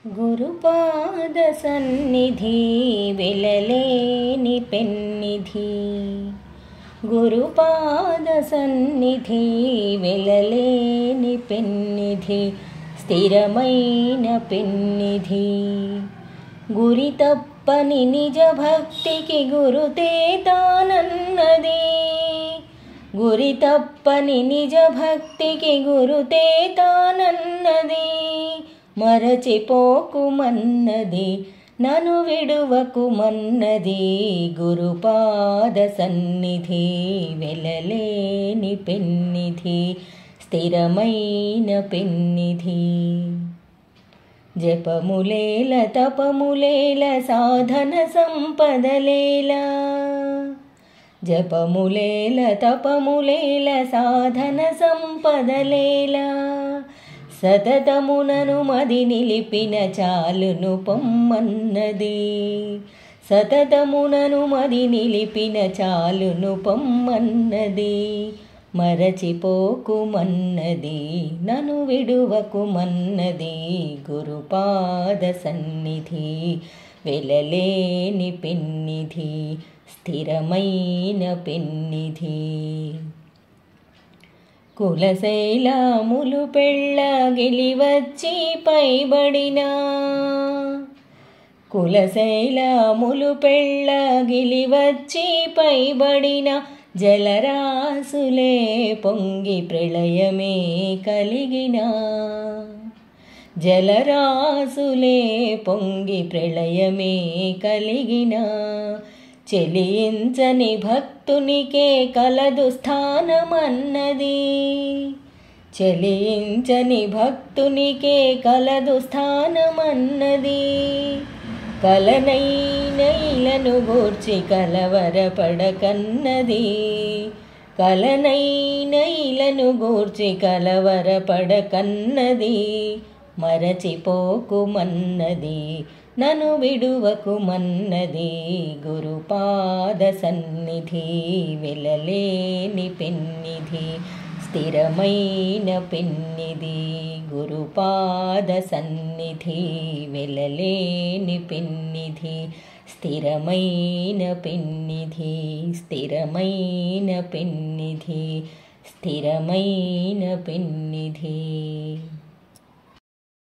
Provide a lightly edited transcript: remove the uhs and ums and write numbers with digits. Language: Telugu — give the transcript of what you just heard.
గురుపాద సన్నిధి వెలలేని పెన్నిధి. గురుపాద సన్నిధి వెలలేని పెన్నిధి, స్థిరమైన పెన్నిధి. గురి తప్పని నిజ భక్తికి గురుతే తానన్నది. గురి తప్పని నిజ భక్తికి గురుతే తానన్నది. మరచిపోకుమన్నది, నను విడువకుమన్నది. గురుపాద సన్నిధి వెలలేని పెన్నిధి, స్థిరమైన పెన్నిధి. జపములేల తపములేల సాధన సంపదలేల. జపములేల తపములేల సాధన సంపదలేల. సతతమునను మది నిలిపిన చాలును పొమ్మన్నది. సతతమునను మది నిలిపిన చాలును పొమ్మన్నది. మరచిపోకుమన్నది, నను విడువకుమన్నది. గురుపాద సన్నిధి వెలలేని పెన్నిధి, స్థిరమైన పెన్నిధి. కులశైలములు పెళ్ళగిలివచ్చి పైబడిన. కులశైలములు పెళ్ళగిలివచ్చి పైబడిన. జలరాసులే పొంగి ప్రళయమే కలిగిన. జలరాసులే పొంగి ప్రళయమే కలిగిన. చెలించని భక్తునికే కలదు స్థానమన్నది. చెలించని భక్తునికే కలదు స్థానమన్నది. కలనైన ఇలను గూర్చి కలవరపడకన్నది. కలనైన ఇలను గూర్చి కలవరపడకన్నది. మరచిపోకుమన్నది, నను విడువకుమన్నది. గురుపాద సన్నిధి వెలలేని పెన్నిధి, స్థిరమైన పెన్నిధి. గురుపాద సన్నిధి వెలలేని పెన్నిధి, స్థిరమైన పెన్నిధి. స్థిరమైన పెన్నిధి, స్థిరమైన పెన్నిధి.